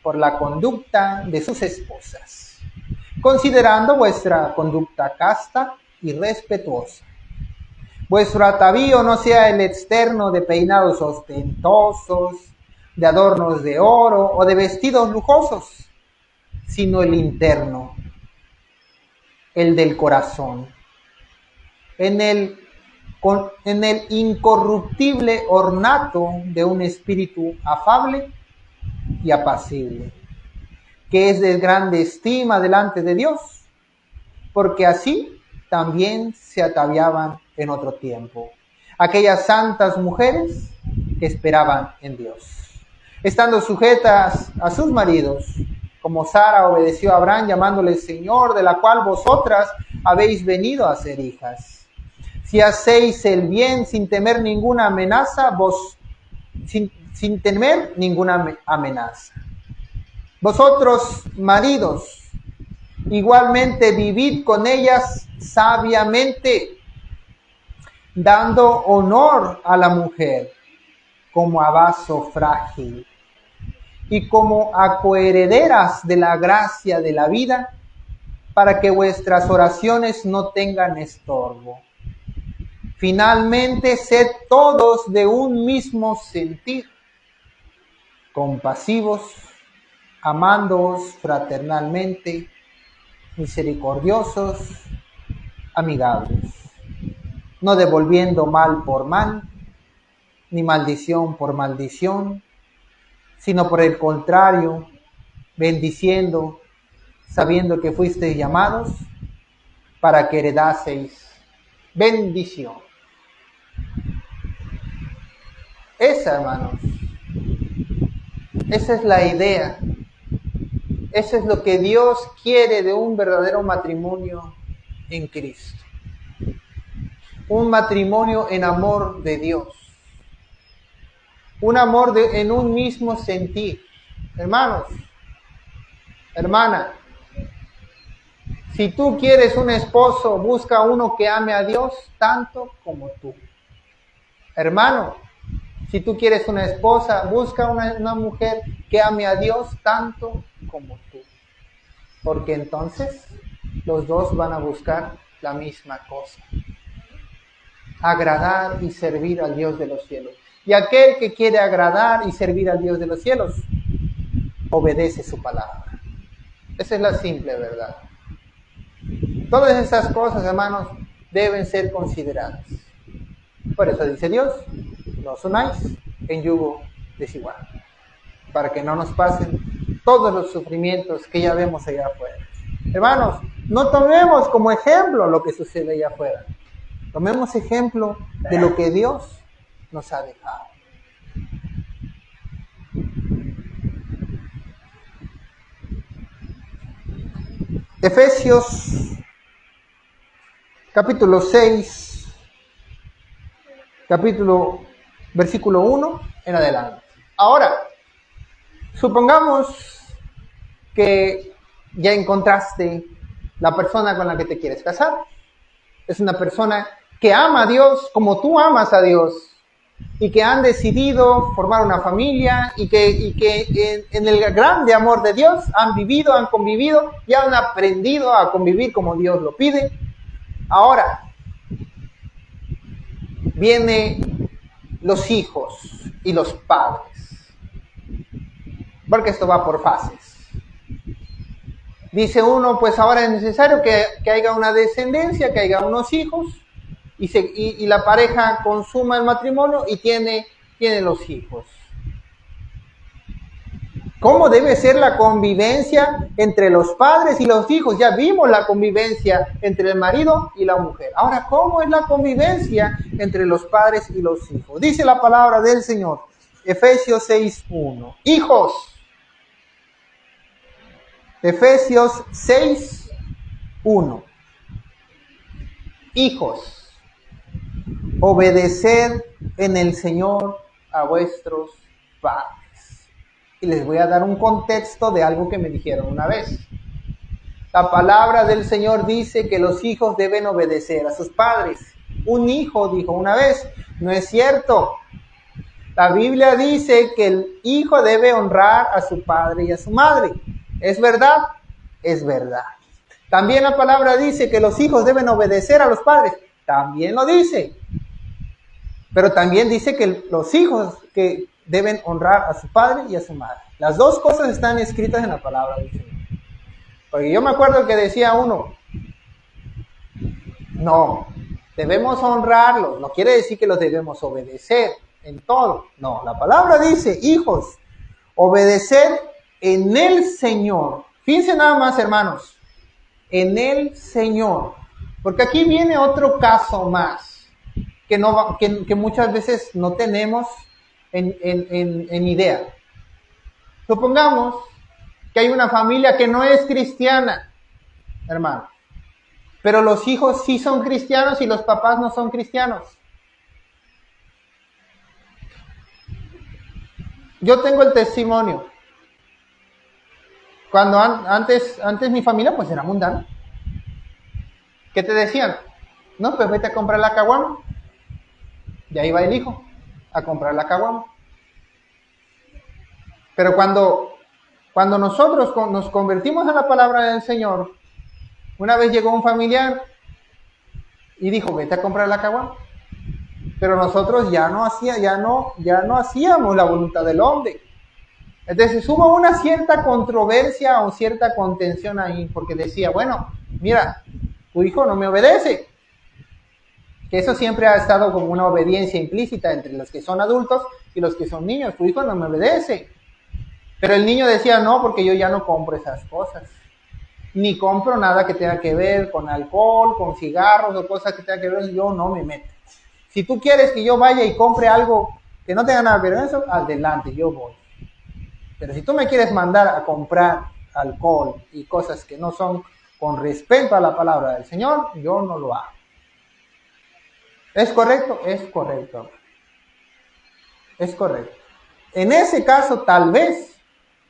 por la conducta de sus esposas, considerando vuestra conducta casta y respetuosa. Vuestro atavío no sea el externo de peinados ostentosos, de adornos de oro o de vestidos lujosos, sino el interno, el del corazón, en el incorruptible ornato de un espíritu afable y apacible, que es de grande estima delante de Dios, porque así también se ataviaban en otro tiempo aquellas santas mujeres que esperaban en Dios, estando sujetas a sus maridos, como Sara obedeció a Abraham llamándole Señor, de la cual vosotras habéis venido a ser hijas. Si hacéis el bien sin temer ninguna amenaza, sin temer ninguna amenaza. Vosotros, maridos, igualmente vivid con ellas sabiamente, dando honor a la mujer como a vaso frágil y como a coherederas de la gracia de la vida, para que vuestras oraciones no tengan estorbo. Finalmente, sed todos de un mismo sentir, compasivos, amándoos fraternalmente, misericordiosos, amigables, no devolviendo mal por mal, ni maldición por maldición, sino por el contrario, bendiciendo, sabiendo que fuisteis llamados para que heredaseis bendición. Esa, hermanos, esa es la idea. Eso es lo que Dios quiere de un verdadero matrimonio en Cristo. Un matrimonio en amor de Dios. Un amor en un mismo sentir. Hermanos, hermana, si tú quieres un esposo, busca uno que ame a Dios tanto como tú. Hermano, si tú quieres una esposa, busca una mujer que ame a Dios tanto como tú. Porque entonces los dos van a buscar la misma cosa. Agradar y servir al Dios de los cielos. Y aquel que quiere agradar y servir al Dios de los cielos, obedece su palabra. Esa es la simple verdad. Todas esas cosas, hermanos, deben ser consideradas. Por eso dice Dios, no os unáis en yugo desigual, para que no nos pasen todos los sufrimientos que ya vemos allá afuera. Hermanos, no tomemos como ejemplo lo que sucede allá afuera. Tomemos ejemplo de lo que Dios nos ha dejado. Efesios capítulo 6, versículo 1 en adelante. Ahora, supongamos que ya encontraste la persona con la que te quieres casar. Es una persona que ama a Dios como tú amas a Dios. y que han decidido formar una familia y que en el grande amor de Dios han vivido, han convivido y han aprendido a convivir como Dios lo pide. Ahora vienen los hijos y los padres, porque esto va por fases. Dice uno, pues ahora es necesario que haya una descendencia, que haya unos hijos, y la pareja consuma el matrimonio y tiene los hijos. ¿Cómo debe ser la convivencia entre los padres y los hijos? Ya vimos la convivencia entre el marido y la mujer. Ahora, ¿cómo es la convivencia entre los padres y los hijos? Dice la palabra del Señor, Efesios 6:1. Hijos. Efesios 6:1. Hijos, obedeced en el Señor a vuestros padres. Y les voy a dar un contexto de algo que me dijeron una vez. La palabra del Señor dice que los hijos deben obedecer a sus padres. Un hijo dijo una vez, no es cierto. La Biblia dice que el hijo debe honrar a su padre y a su madre. ¿Es verdad? Es verdad. También la palabra dice que los hijos deben obedecer a los padres. También lo dice. Pero también dice que los hijos que deben honrar a su padre y a su madre. Las dos cosas están escritas en la palabra del Señor. Porque yo me acuerdo que decía uno, no, debemos honrarlos. No quiere decir que los debemos obedecer en todo. No, la palabra dice, hijos, obedecer en el Señor. Fíjense nada más, hermanos, en el Señor. Porque aquí viene otro caso más que muchas veces no tenemos en idea. Supongamos que hay una familia que no es cristiana, hermano, pero los hijos sí son cristianos y los papás no son cristianos. Yo tengo el testimonio. Cuando antes mi familia pues era mundana. ¿Qué te decían? No, pues vete a comprar la caguama. Y ahí va el hijo a comprar la caguama. Pero cuando nosotros nos convertimos a la palabra del Señor, una vez llegó un familiar y dijo, vete a comprar la caguama. Pero nosotros ya no hacíamos la voluntad del hombre. Entonces hubo una cierta controversia o cierta contención ahí, porque decía, bueno, mira, tu hijo no me obedece. Que eso siempre ha estado como una obediencia implícita entre los que son adultos y los que son niños. Tu hijo no me obedece. Pero el niño decía, no, porque yo ya no compro esas cosas. Ni compro nada que tenga que ver con alcohol, con cigarros o cosas que tenga que ver, yo no me meto. Si tú quieres que yo vaya y compre algo que no tenga nada que ver con eso, adelante, yo voy. Pero si tú me quieres mandar a comprar alcohol y cosas que no son con respeto a la palabra del Señor, yo no lo hago. ¿Es correcto? Es correcto. Es correcto. En ese caso, tal vez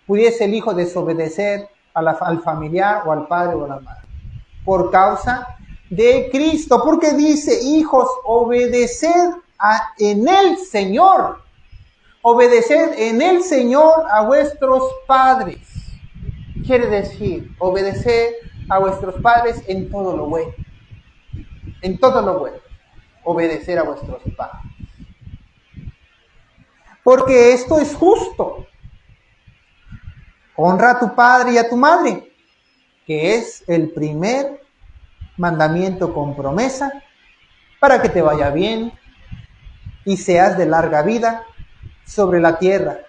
pudiese el hijo desobedecer al familiar o al padre o a la madre por causa de Cristo, porque dice, hijos, obedeced en el Señor. Obedeced en el Señor a vuestros padres. Quiere decir, obedecer a vuestros padres en todo lo bueno. En todo lo bueno. Obedecer a vuestros padres. Porque esto es justo. Honra a tu padre y a tu madre, que es el primer mandamiento con promesa para que te vaya bien y seas de larga vida sobre la tierra.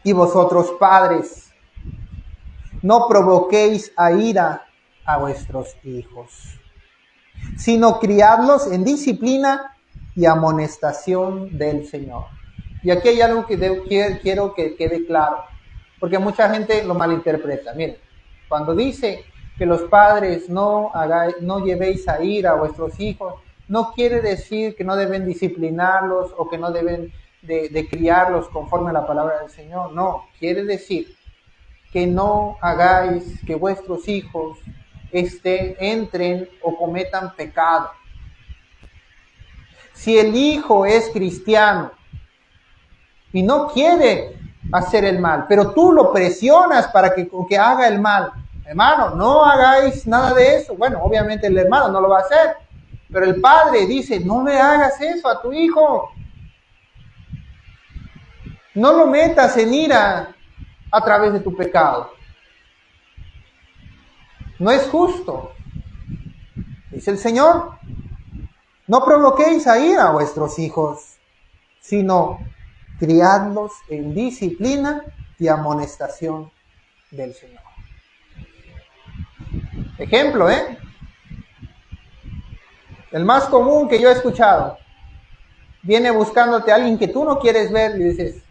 Y vosotros, padres, no provoquéis a ira a vuestros hijos, sino criadlos en disciplina y amonestación del Señor. Y aquí hay algo que quiero que quede claro, porque mucha gente lo malinterpreta. Miren, cuando dice que los padres no llevéis a ira a vuestros hijos, no quiere decir que no deben disciplinarlos o que no deben de criarlos conforme a la palabra del Señor. No, quiere decir que no hagáis que vuestros hijos entren o cometan pecado. Si el hijo es cristiano y no quiere hacer el mal, pero tú lo presionas para que haga el mal, hermano, no hagáis nada de eso. Bueno, obviamente el hermano no lo va a hacer, pero el padre dice, no le hagas eso a tu hijo. No lo metas en ira a través de tu pecado. No es justo. Dice el Señor, no provoquéis a ira a vuestros hijos, sino criadlos en disciplina y amonestación del Señor. Ejemplo, el más común que yo he escuchado. Viene buscándote a alguien que tú no quieres ver y dices,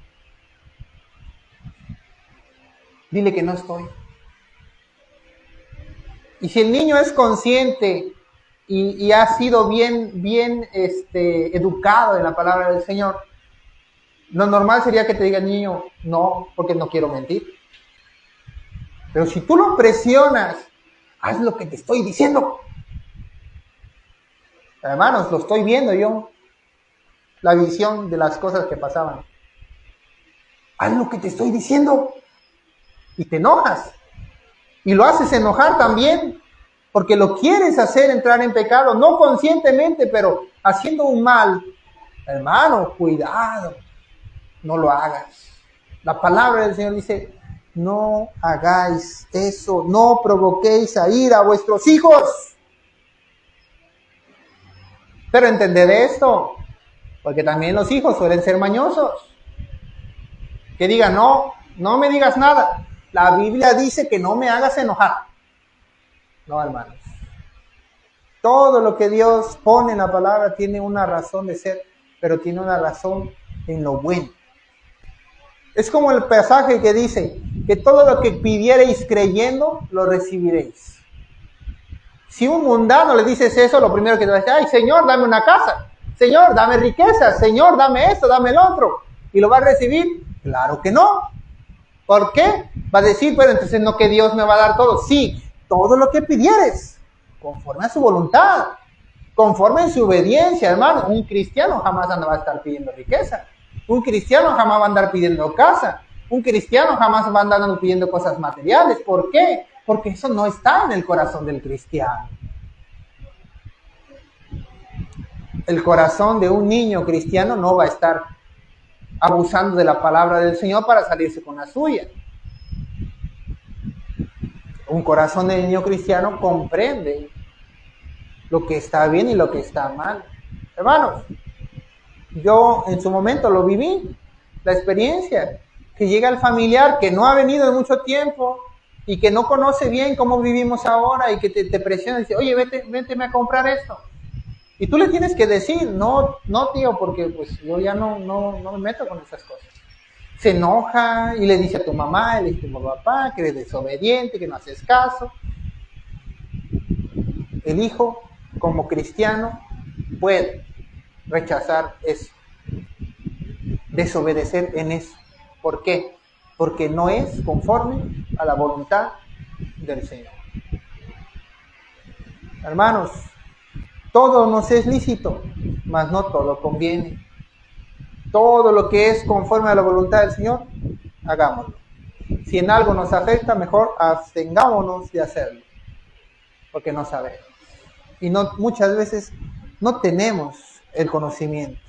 dile que no estoy. Y si el niño es consciente y ha sido bien educado en la palabra del Señor, lo normal sería que te diga el niño, no, porque no quiero mentir. Pero si tú lo presionas, haz lo que te estoy diciendo. Hermanos, lo estoy viendo yo, la visión de las cosas que pasaban. Haz lo que te estoy diciendo. Y te enojas. Y lo haces enojar también, porque lo quieres hacer entrar en pecado, no conscientemente, pero haciendo un mal. Hermano, cuidado, no lo hagas. La palabra del Señor dice, no hagáis eso, no provoquéis a ira a vuestros hijos. Pero entended esto, porque también los hijos suelen ser mañosos. Que digan, no me digas nada. La Biblia dice que no me hagas enojar. No, hermanos. Todo lo que Dios pone en la palabra tiene una razón de ser, pero tiene una razón en lo bueno. Es como el pasaje que dice que todo lo que pidiereis creyendo, lo recibiréis. Si un mundano le dices eso, lo primero que te va a decir, ay, Señor, dame una casa. Señor, dame riqueza. Señor, dame esto, dame el otro. ¿Y lo va a recibir? Claro que no. ¿Por qué? Va a decir, pero entonces no que Dios me va a dar todo. Sí, todo lo que pidieres, conforme a su voluntad, conforme en su obediencia, hermano. Un cristiano jamás va a estar pidiendo riqueza. Un cristiano jamás va a andar pidiendo casa. Un cristiano jamás va a andar pidiendo cosas materiales. ¿Por qué? Porque eso no está en el corazón del cristiano. El corazón de un niño cristiano no va a estar abusando de la palabra del Señor para salirse con la suya. Un corazón de niño cristiano comprende lo que está bien y lo que está mal. Hermanos, yo en su momento lo viví, la experiencia, que llega el familiar que no ha venido en mucho tiempo y que no conoce bien cómo vivimos ahora y que te presiona y dice, oye, vete a comprar esto. Y tú le tienes que decir, no tío, porque pues yo ya no me meto con esas cosas. Se enoja y le dice a tu mamá, le dice a tu papá que eres desobediente, que no haces caso. El hijo, como cristiano, puede rechazar eso, desobedecer en eso. ¿Por qué? Porque no es conforme a la voluntad del Señor. Hermanos, todo nos es lícito, mas no todo conviene. Todo lo que es conforme a la voluntad del Señor, hagámoslo. Si en algo nos afecta, mejor abstengámonos de hacerlo, porque no sabemos. Y muchas veces no tenemos el conocimiento.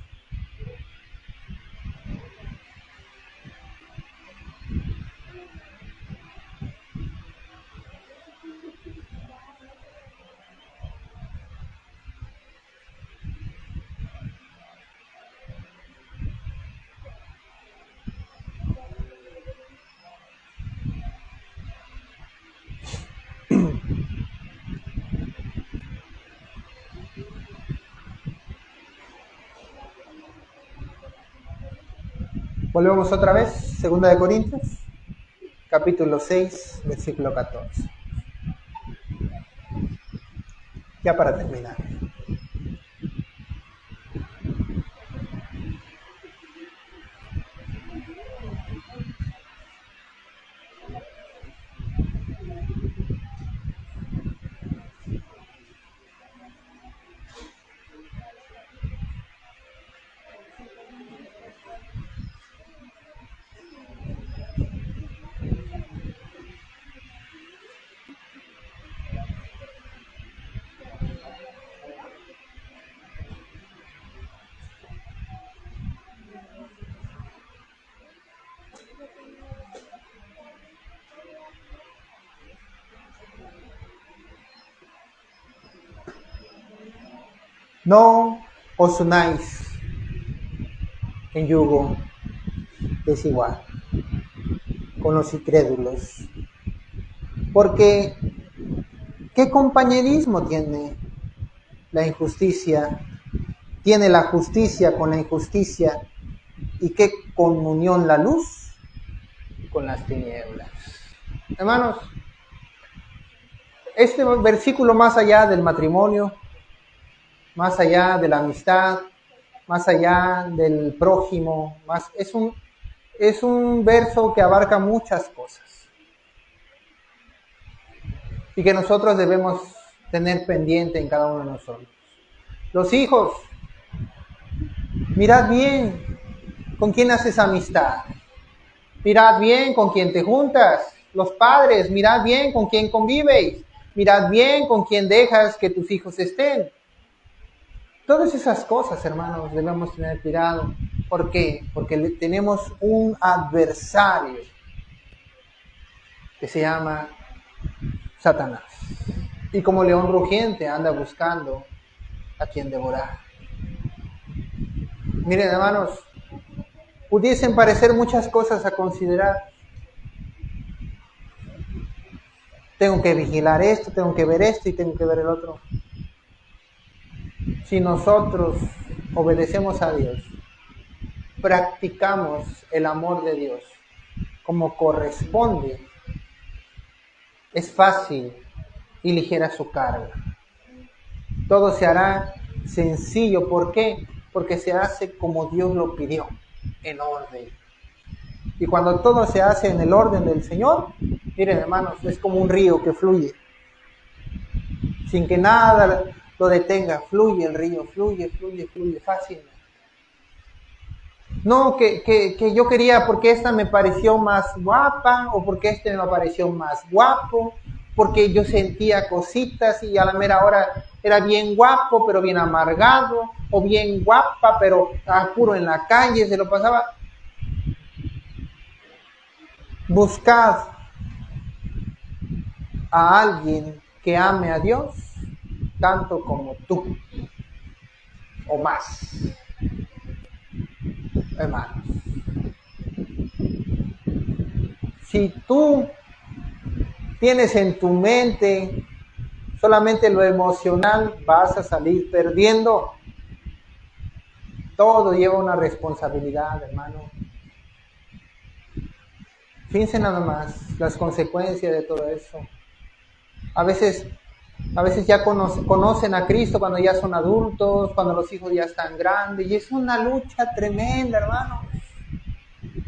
Volvemos otra vez, 2 de Corintios, capítulo 6, versículo 14. Ya para terminar. No os unáis en yugo desigual con los incrédulos, porque ¿qué compañerismo tiene la injusticia? Tiene la justicia con la injusticia, ¿y qué comunión la luz con las tinieblas? Hermanos, este versículo, más allá del matrimonio, más allá de la amistad, más allá del prójimo, es un verso que abarca muchas cosas y que nosotros debemos tener pendiente en cada uno de nosotros. Los hijos, mirad bien con quién haces amistad, mirad bien con quién te juntas. Los padres, mirad bien con quién convives, mirad bien con quién dejas que tus hijos estén. Todas esas cosas, hermanos, debemos tener cuidado. ¿Por qué? Porque tenemos un adversario que se llama Satanás. Y como león rugiente anda buscando a quien devorar. Miren, hermanos, pudiesen parecer muchas cosas a considerar. Tengo que vigilar esto, tengo que ver esto y tengo que ver el otro. Si nosotros obedecemos a Dios, practicamos el amor de Dios como corresponde, es fácil y ligera su carga. Todo se hará sencillo. ¿Por qué? Porque se hace como Dios lo pidió, en orden. Y cuando todo se hace en el orden del Señor, miren, hermanos, es como un río que fluye. Sin que nada lo detenga, fluye el río, fluye fácilmente. No, que yo quería porque esta me pareció más guapa, o porque este me pareció más guapo, porque yo sentía cositas y a la mera hora era bien guapo, pero bien amargado, o bien guapa, pero puro en la calle, se lo pasaba. Buscad a alguien que ame a Dios tanto como tú, o más, hermanos. Si tú tienes en tu mente solamente lo emocional, vas a salir perdiendo. Todo lleva una responsabilidad, hermano. Fíjense nada más las consecuencias de todo eso. A veces ya conocen a Cristo cuando ya son adultos, cuando los hijos ya están grandes, y es una lucha tremenda, hermano.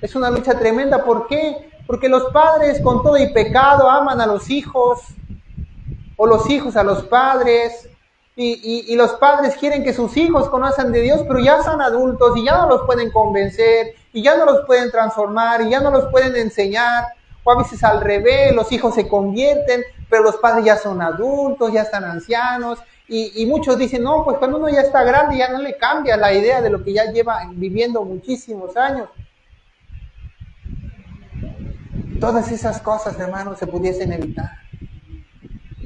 Es una lucha tremenda. ¿Por qué? Porque los padres con todo y pecado aman a los hijos, o los hijos a los padres, y los padres quieren que sus hijos conozcan de Dios, pero ya son adultos y ya no los pueden convencer, y ya no los pueden transformar, y ya no los pueden enseñar, o a veces al revés, los hijos se convierten, pero los padres ya son adultos, ya están ancianos, y muchos dicen, no, pues cuando uno ya está grande ya no le cambia la idea de lo que ya lleva viviendo muchísimos años. Todas esas cosas, hermanos, se pudiesen evitar.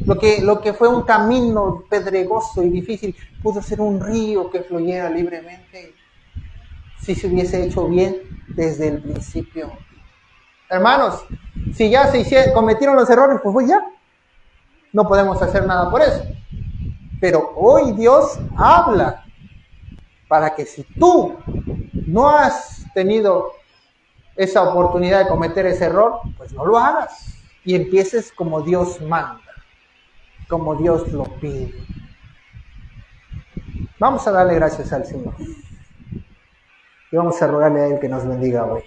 Lo que fue un camino pedregoso y difícil pudo ser un río que fluyera libremente si se hubiese hecho bien desde el principio. Hermanos, si ya cometieron los errores, pues ya no podemos hacer nada por eso. Pero hoy Dios habla para que si tú no has tenido esa oportunidad de cometer ese error, pues no lo hagas y empieces como Dios manda, como Dios lo pide. Vamos a darle gracias al Señor y vamos a rogarle a Él que nos bendiga hoy.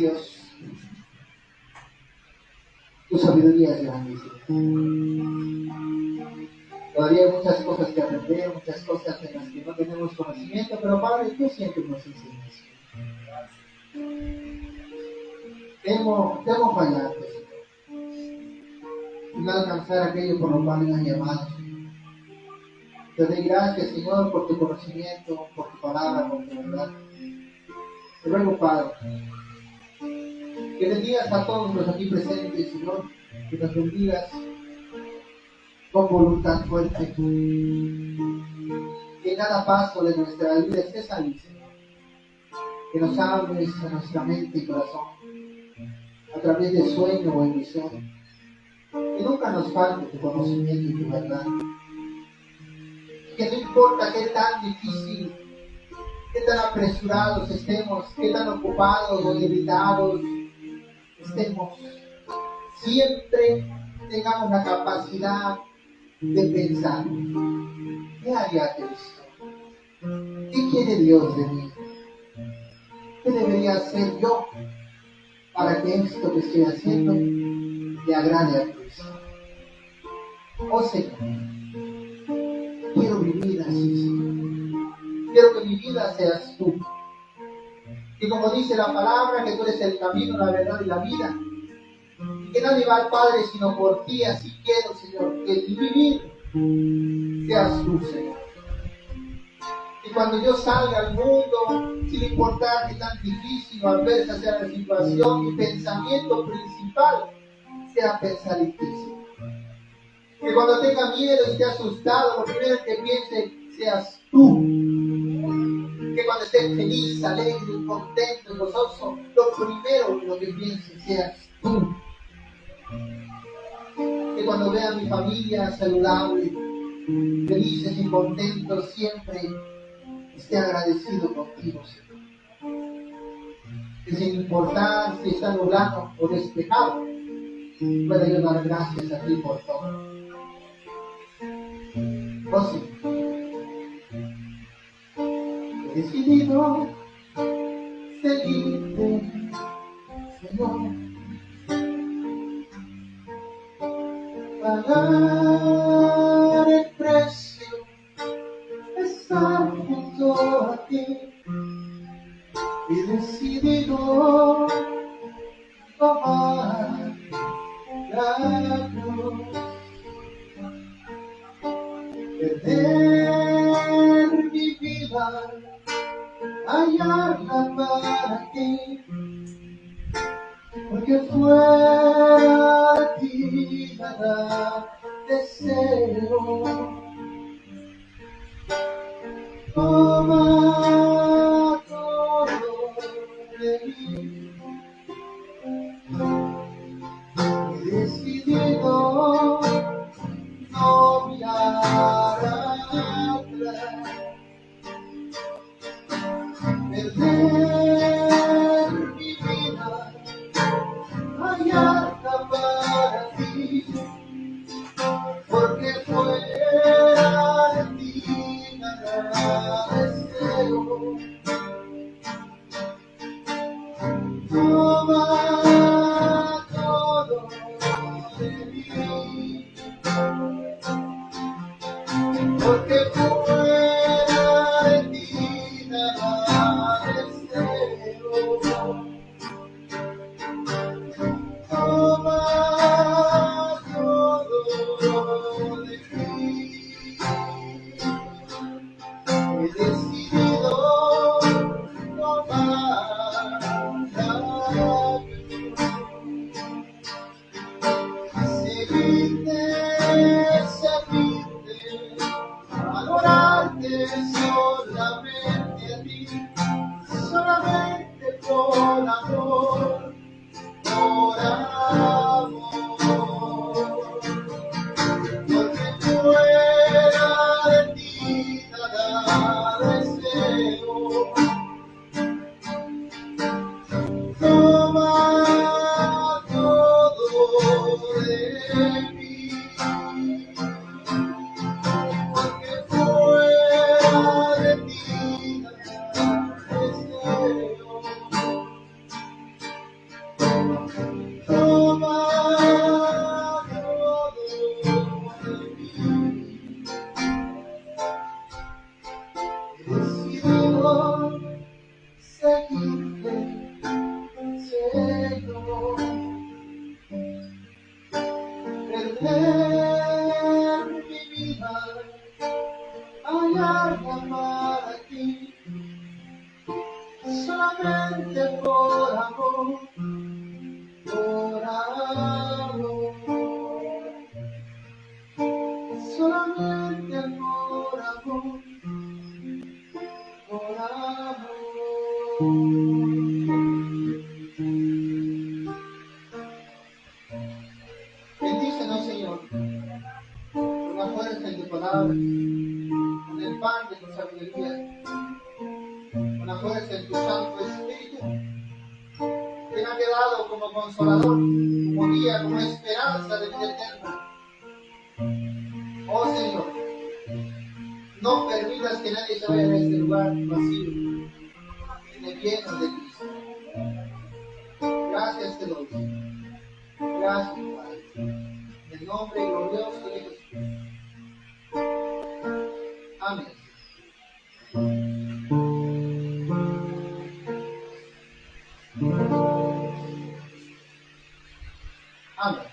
Dios, tu sabiduría es grande, Señor. Todavía hay muchas cosas que aprender, muchas cosas en las que no tenemos conocimiento, pero Padre, tú siempre nos enseñas. Temo fallarte, Señor, y no alcanzar aquello por lo cual me has llamado, Señor. Te doy gracias, Señor, por tu conocimiento, por tu palabra, por tu verdad. Te ruego, Padre, que bendigas a todos los aquí presentes, Señor, que nos bendigas con voluntad fuerte, que cada paso de nuestra vida estés ahí, Señor, que nos hables a nuestra mente y corazón, a través de sueño o en visión, que nunca nos falte tu conocimiento y tu verdad, que no importa qué tan difícil, qué tan apresurados estemos, qué tan ocupados o irritados estemos, siempre tengamos la capacidad de pensar, ¿qué haría Cristo? ¿Qué quiere Dios de mí? ¿Qué debería hacer yo para que esto que estoy haciendo le agrade a Cristo? Oh Señor, quiero vivir así, Señor. Quiero que mi vida seas tú. Que como dice la palabra, que tú eres el camino, la verdad y la vida. Y que nadie va al Padre sino por ti. Así quiero, Señor, que mi vivir seas tú, Señor. Y cuando yo salga al mundo, sin importar qué tan difícil o adversa sea la situación, mi pensamiento principal sea pensar en ti, Señor. Que cuando tenga miedo y esté asustado, lo primero que piense seas tú. Que cuando esté feliz, alegre, contento, gozoso, lo primero que piense seas tú. Que cuando vea a mi familia saludable, felices y contentos, siempre esté agradecido contigo, Señor. Que sin importar si está nublado o despejado, pueda yo dar gracias a ti por todo. Oh Señor, he decidido seguirte, Señor, pagar el precio, estar junto a ti. He decidido tomar la cruz, perder mi vida, hallarla para ti, porque fuera de ti nada deseo. Toma todo de mí. He decidido no mirar atrás, perder mi vida, hallarla para ti, porque fue Toma todo de mí. He decidido seguirte, Señor. Perder mi vida, hallarla para ti, solamente por amor, solamente por amor, por amor. Bendícenos, Señor, con la fuerza de tu palabra, con el pan de tu sabiduría, con la fuerza de tu Santo Espíritu, que nos ha quedado como consolador, como guía, como esperanza de vida eterna. Oh Señor, no permitas que nadie se vaya de este lugar vacío, sino lleno de Cristo. Gracias te doy. Gracias, Padre. En el nombre glorioso de Jesús. Amén. Amén.